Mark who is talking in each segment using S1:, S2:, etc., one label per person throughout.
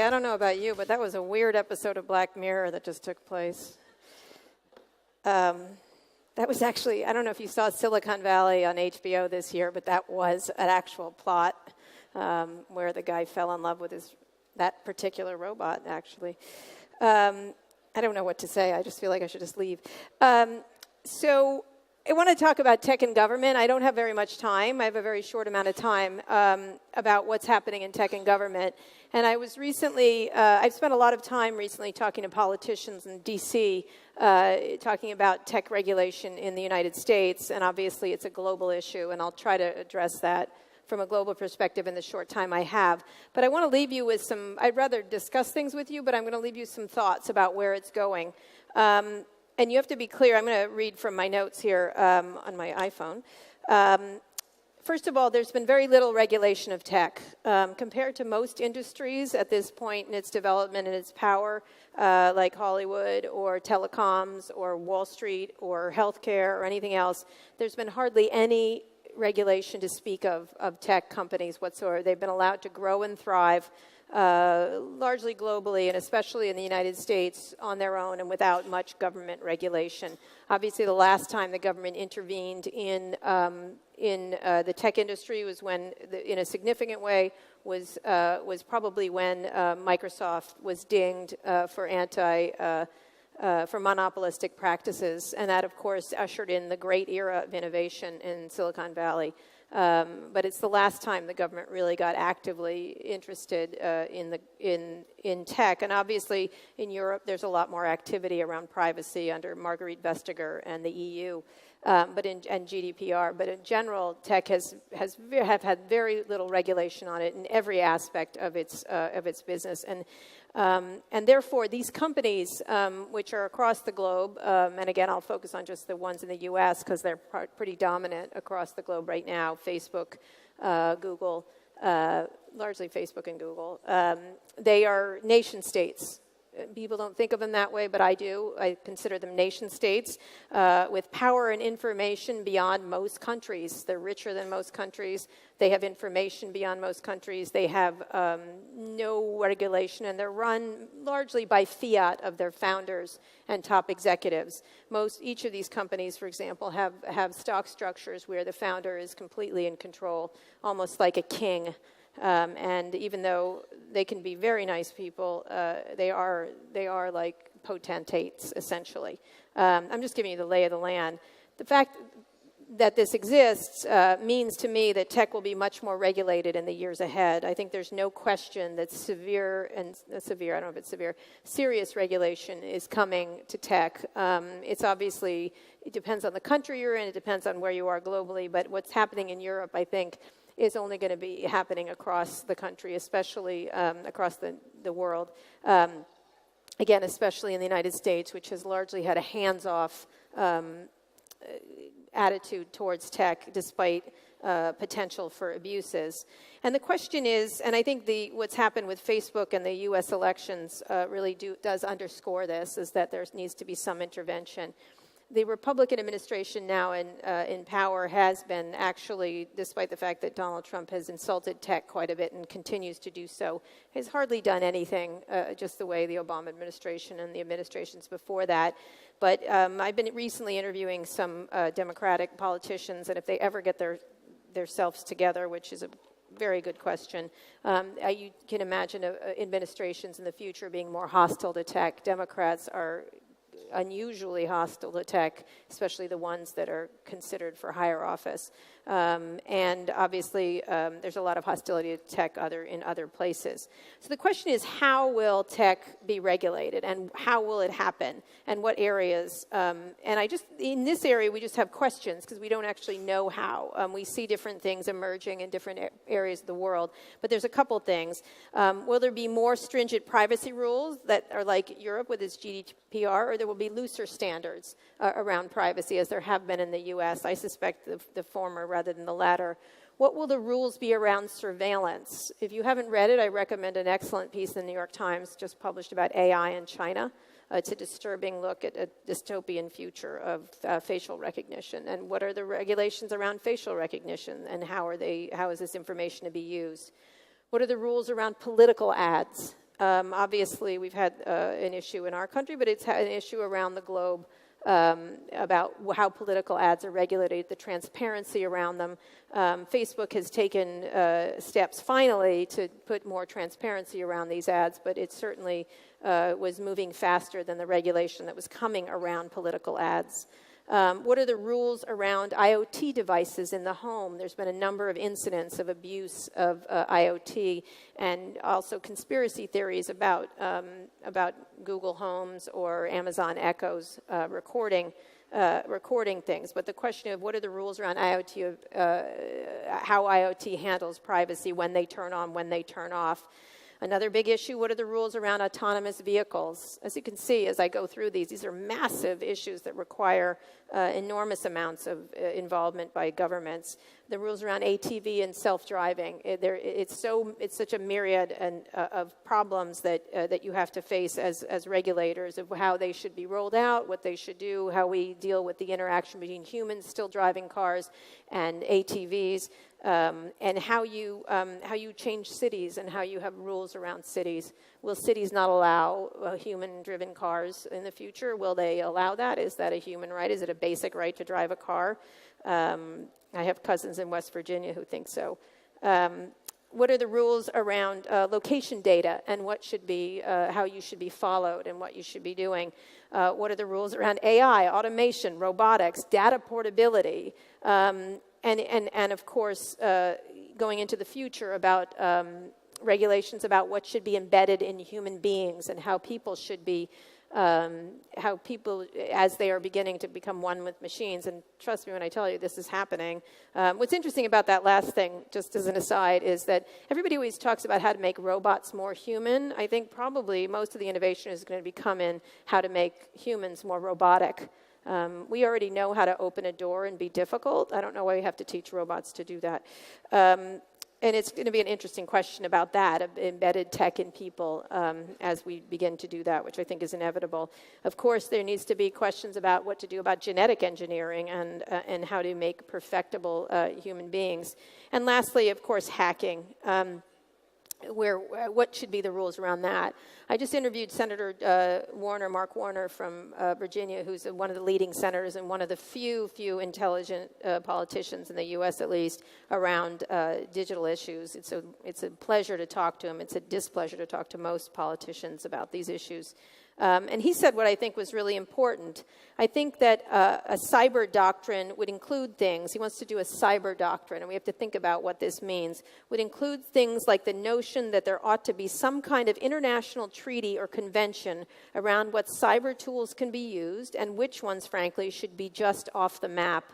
S1: I don't know about you, but that was a weird episode of Black Mirror that just took place. That was actually, I don't know if you saw Silicon Valley on HBO this year, but that was an actual plot where the guy fell in love with that particular robot, actually. I don't know what to say. I just feel like I should just leave. So I want to talk about tech and government. I don't have very much time. I have a very short amount of time about what's happening in tech and government. And I was recently, I've spent a lot of time recently talking to politicians in D.C., talking about tech regulation in the United States. And obviously, it's a global issue, and I'll try to address that from a global perspective in the short time I have. But I want to leave you with I'd rather discuss things with you, but I'm going to leave you some thoughts about where it's going. And you have to be clear. I'm going to read from my notes here on my iPhone. First of all, there's been very little regulation of tech. Compared to most industries at this point in its development and its power, like Hollywood or telecoms or Wall Street or healthcare or anything else, there's been hardly any regulation to speak of tech companies whatsoever. They've been allowed to grow and thrive largely globally and especially in the United States on their own and without much government regulation. Obviously, the last time the government intervened in the tech industry was when, in a significant way, was probably when Microsoft was dinged for monopolistic practices, and that, of course, ushered in the great era of innovation in Silicon Valley. But it's the last time the government really got actively interested in tech. And obviously, in Europe, there's a lot more activity around privacy under Marguerite Vestager and the EU, and GDPR. But in general, tech have had very little regulation on it in every aspect of its business. And therefore, these companies, which are across the globe, and again, I'll focus on just the ones in the U.S. because they're pretty dominant across the globe right now, Facebook, Google, largely Facebook and Google. They are nation states. People don't think of them that way, but I do. I consider them nation states with power and information beyond most countries. They're richer than most countries. They have information beyond most countries. They have no regulation, and they're run largely by fiat of their founders and top executives. Each of these companies, for example, have stock structures where the founder is completely in control, almost like a king. And even though they can be very nice people, they are like potentates, essentially. I'm just giving you the lay of the land. The fact that this exists means to me that tech will be much more regulated in the years ahead. I think there's no question that serious regulation is coming to tech. It depends on the country you're in, it depends on where you are globally, but what's happening in Europe, I think, is only going to be happening across the country, especially across the world. Again, especially in the United States, which has largely had a hands-off attitude towards tech, despite potential for abuses. And the question is, and I think what's happened with Facebook and the U.S. elections really does underscore this, is that there needs to be some intervention. The Republican administration now in power has been actually, despite the fact that Donald Trump has insulted tech quite a bit and continues to do so, has hardly done anything, just the way the Obama administration and the administrations before that. But I've been recently interviewing some Democratic politicians, and if they ever get their selves together, which is a very good question, you can imagine administrations in the future being more hostile to tech. Democrats are unusually hostile to tech, especially the ones that are considered for higher office. And obviously, there's a lot of hostility to tech in other places. So the question is, how will tech be regulated, and how will it happen, and what areas? And in this area, we just have questions because we don't actually know how. We see different things emerging in different areas of the world, but there's a couple things. Will there be more stringent privacy rules that are like Europe with its GDPR, or there will be looser standards around privacy, as there have been in the U.S.? I suspect the former rather than the latter. What will the rules be around surveillance? If you haven't read it, I recommend an excellent piece in the New York Times just published about AI in China. It's a disturbing look at a dystopian future of facial recognition. And what are the regulations around facial recognition, and how is this information to be used? What are the rules around political ads? Obviously, we've had an issue in our country, but it's had an issue around the globe about how political ads are regulated, the transparency around them. Facebook has taken steps finally to put more transparency around these ads, but it certainly was moving faster than the regulation that was coming around political ads. What are the rules around IoT devices in the home? There's been a number of incidents of abuse of IoT, and also conspiracy theories about Google Homes or Amazon Echoes recording things. But the question of what are the rules around IoT, how IoT handles privacy, when they turn on, when they turn off. Another big issue, what are the rules around autonomous vehicles? As you can see, as I go through these are massive issues that require enormous amounts of involvement by governments. The rules around ATV and self-driving, it's such a myriad of problems that you have to face as regulators of how they should be rolled out, what they should do, how we deal with the interaction between humans still driving cars and ATVs. And how you change cities and how you have rules around cities. Will cities not allow human-driven cars in the future? Will they allow that? Is that a human right? Is it a basic right to drive a car? I have cousins in West Virginia who think so. What are the rules around location data and what should be, how you should be followed and what you should be doing? What are the rules around AI, automation, robotics, data portability? And of course, going into the future about regulations about what should be embedded in human beings and how people should be, how people, as they are beginning to become one with machines, and trust me when I tell you this is happening. What's interesting about that last thing, just as an aside, is that everybody always talks about how to make robots more human. I think probably most of the innovation is going to become in how to make humans more robotic. We already know how to open a door and be difficult. I don't know why we have to teach robots to do that. And it's going to be an interesting question about that, of embedded tech in people as we begin to do that, which I think is inevitable. Of course, there needs to be questions about what to do about genetic engineering and how to make perfectible human beings. And lastly, of course, hacking. What should be the rules around that? I just interviewed Senator Mark Warner from Virginia, who's one of the leading senators and one of the few intelligent politicians in the U.S. at least around digital issues. It's a pleasure to talk to him. It's a displeasure to talk to most politicians about these issues. And he said what I think was really important. I think that a cyber doctrine would include things. He wants to do a cyber doctrine, and we have to think about what this means. Would include things like the notion that there ought to be some kind of international treaty or convention around what cyber tools can be used and which ones, frankly, should be just off the map.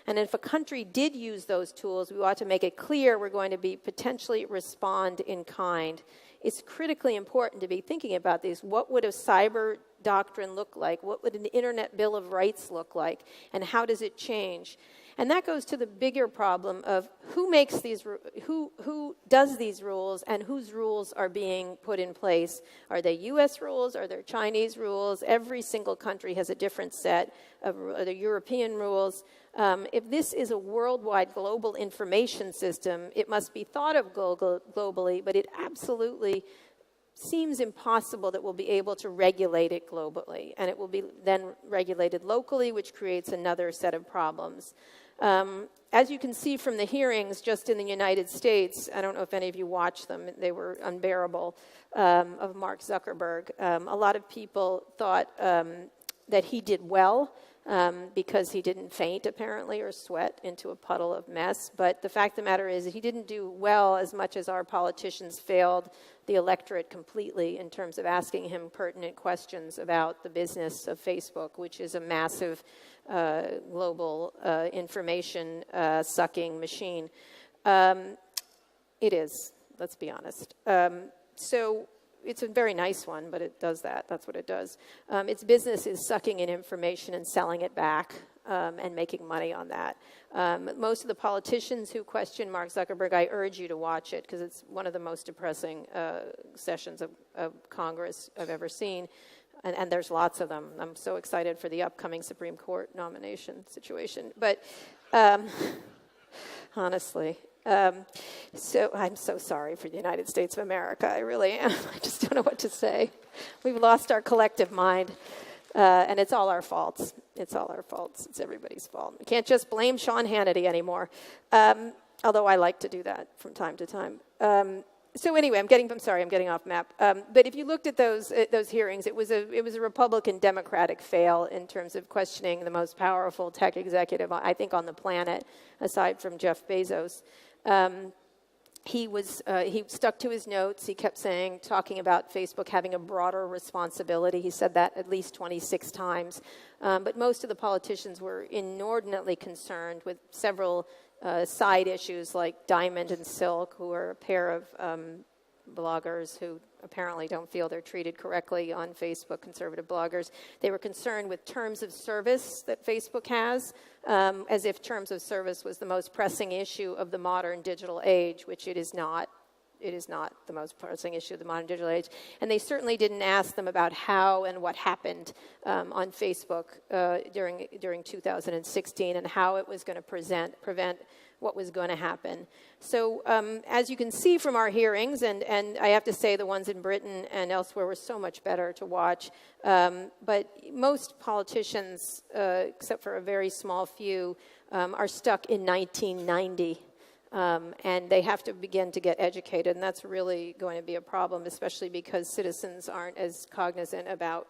S1: And if a country did use those tools, we ought to make it clear we're going to be potentially respond in kind. It's critically important to be thinking about these. What would a cyber doctrine look like? What would an Internet Bill of Rights look like? And how does it change? And that goes to the bigger problem of who makes these, who does these rules and whose rules are being put in place. Are they U.S. rules? Are there Chinese rules? Every single country has a different set of the European rules. If this is a worldwide global information system, it must be thought of globally, but it absolutely seems impossible that we'll be able to regulate it globally. And it will be then regulated locally, which creates another set of problems. As you can see from the hearings just in the United States, I don't know if any of you watched them, they were unbearable, of Mark Zuckerberg. A lot of people thought that he did well because he didn't faint, apparently, or sweat into a puddle of mess. But the fact of the matter is that he didn't do well as much as our politicians failed the electorate completely in terms of asking him pertinent questions about the business of Facebook, which is a massive global information sucking machine. It is, let's be honest. So it's a very nice one, but it does that. That's what it does. Its business is sucking in information and selling it back and making money on that. Most of the politicians who question Mark Zuckerberg, I urge you to watch it because it's one of the most depressing sessions of Congress I've ever seen. And there's lots of them. I'm so excited for the upcoming Supreme Court nomination situation. But honestly, So I'm so sorry for the United States of America. I really am. I just don't know what to say. We've lost our collective mind, and it's all our faults. It's all our faults. It's everybody's fault. We can't just blame Sean Hannity anymore, although I like to do that from time to time. So anyway, I'm getting off map. But if you looked at those hearings, it was a Republican Democratic fail in terms of questioning the most powerful tech executive, I think, on the planet, aside from Jeff Bezos. He stuck to his notes. He kept talking about Facebook having a broader responsibility. He said that at least 26 times. But most of the politicians were inordinately concerned with several side issues like Diamond and Silk, who are a pair of bloggers who apparently don't feel they're treated correctly on Facebook, conservative bloggers. They were concerned with terms of service that Facebook has, as if terms of service was the most pressing issue of the modern digital age, which it is not. It is not the most pressing issue of the modern digital age. And they certainly didn't ask them about how and what happened on Facebook during 2016 and how it was going to prevent what was going to happen. So as you can see from our hearings, and I have to say the ones in Britain and elsewhere were so much better to watch, but most politicians, except for a very small few, are stuck in 1990. And they have to begin to get educated, and that's really going to be a problem, especially because citizens aren't as cognizant about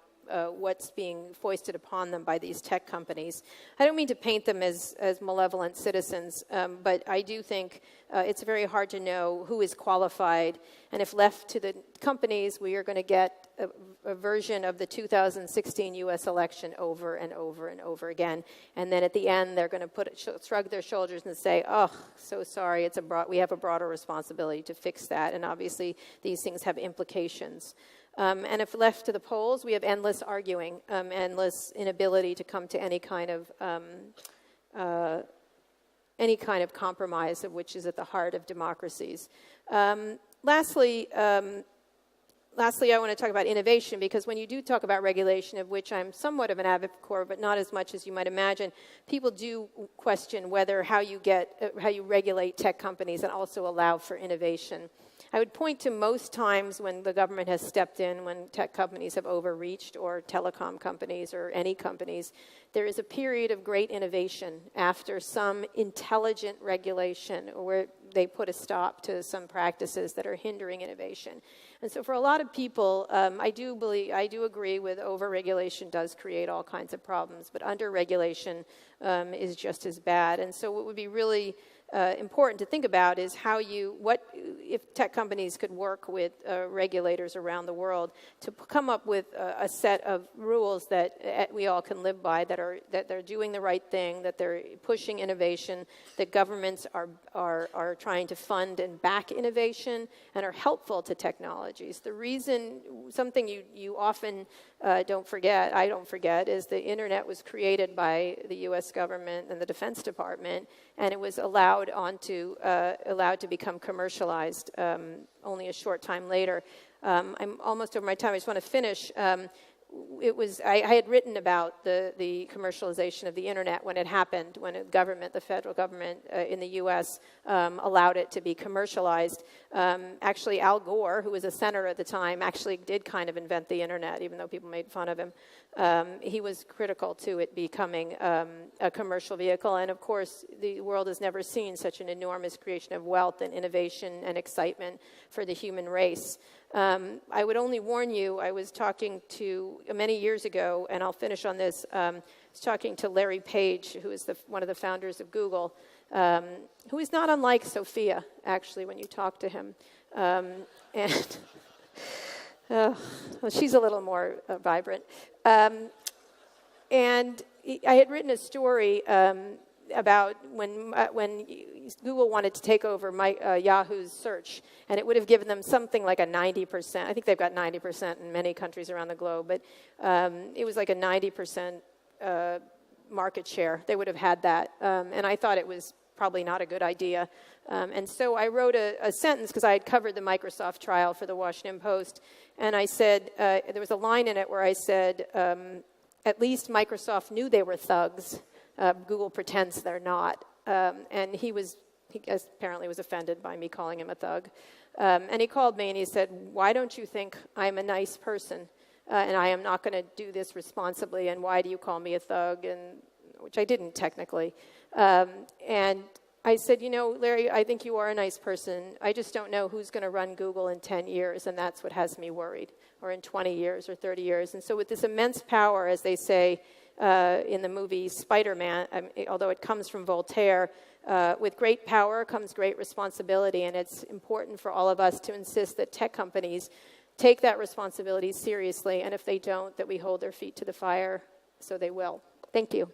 S1: what's being foisted upon them by these tech companies. I don't mean to paint them as malevolent citizens, but I do think it's very hard to know who is qualified, and if left to the companies, we are going to get a version of the 2016 U.S. election over and over and over again, and then at the end, they're going to shrug their shoulders and say, "Oh, so sorry, we have a broader responsibility to fix that," and obviously these things have implications. And if left to the polls, we have endless arguing, endless inability to come to any kind of compromise, of which is at the heart of democracies. Lastly, I want to talk about innovation, because when you do talk about regulation, of which I'm somewhat of an advocate for, but not as much as you might imagine, people do question whether how you regulate tech companies and also allow for innovation. I would point to most times when the government has stepped in, when tech companies have overreached, or telecom companies, or any companies, there is a period of great innovation after some intelligent regulation where they put a stop to some practices that are hindering innovation. And so for a lot of people, I do agree with overregulation does create all kinds of problems, but underregulation is just as bad. And so what would be really important to think about is if tech companies could work with regulators around the world to come up with a set of rules that we all can live by, that they're doing the right thing, that they're pushing innovation, that governments are trying to fund and back innovation and are helpful to technologies. The reason, something you often I don't forget, is the internet was created by the U.S. government and the Defense Department, and it was allowed to become commercialized only a short time later. I'm almost over my time. I just want to finish. I had written about the commercialization of the internet when it happened, when the federal government in the U.S. Allowed it to be commercialized. Actually, Al Gore, who was a senator at the time, actually did kind of invent the internet, even though people made fun of him. He was critical to it becoming a commercial vehicle. And of course, the world has never seen such an enormous creation of wealth and innovation and excitement for the human race. I would only warn you, I was talking to, many years ago, and I'll finish on this, I was talking to Larry Page, who is one of the founders of Google, who is not unlike Sophia, actually, when you talk to him. Well, she's a little more vibrant. And I had written a story about when Google wanted to take over Yahoo's search, and it would have given them something like a 90%. I think they've got 90% in many countries around the globe, but it was like a 90% market share. They would have had that, and I thought it was probably not a good idea. And so I wrote a sentence, because I had covered the Microsoft trial for the Washington Post, and I said, there was a line in it where I said, at least Microsoft knew they were thugs. Google pretends they're not. And he was he apparently was offended by me calling him a thug. And he called me and he said, why don't you think I'm a nice person and I am not going to do this responsibly, and why do you call me a thug? And which I didn't technically. And I said, Larry, I think you are a nice person. I just don't know who's going to run Google in 10 years, and that's what has me worried, or in 20 years or 30 years. And so with this immense power, as they say in the movie Spider-Man, although it comes from Voltaire, with great power comes great responsibility, and it's important for all of us to insist that tech companies take that responsibility seriously, and if they don't, that we hold their feet to the fire, so they will. Thank you.